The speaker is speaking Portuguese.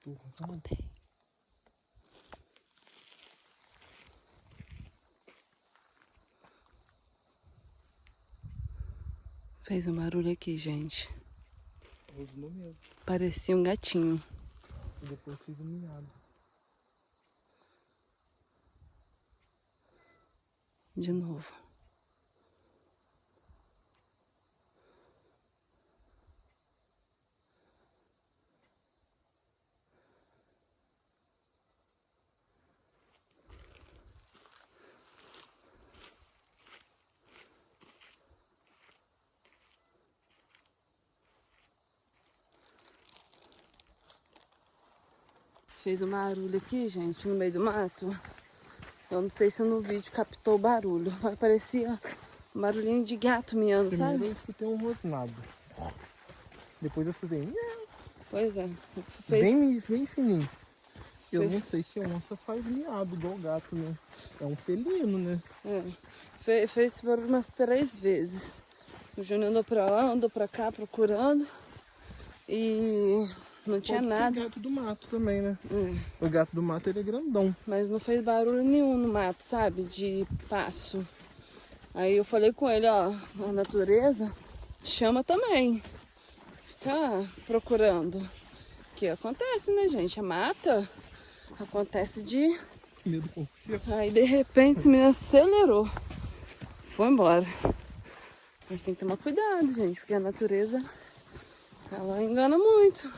Contei. Fez um barulho aqui, gente. Rosnou mesmo. Parecia um gatinho. E depois fez um miado. De novo. Fez um barulho aqui, gente, no meio do mato. Eu não sei se no vídeo captou o barulho. Mas parecia um barulhinho de gato miando, Primeiro sabe? eu escutei um rosnado. Depois eu escutei miau. Pois é. Bem fininho. Eu Fez- não sei se a onça faz miado igual o gato, né? É um felino, né? Fez esse barulho umas 3 vezes. O Júnior andou pra lá, andou pra cá procurando. E não tinha Pode nada. ser gato do mato também, né? O gato do mato ele é grandão. Mas não fez barulho nenhum no mato, sabe? De passo. Aí eu falei com ele, ó, a natureza chama também. Fica procurando. Que acontece, né, gente? A mata acontece de... Medo pouco seco. Aí de repente esse menino acelerou. Foi embora. Mas tem que tomar cuidado, gente, porque a natureza, ela engana muito.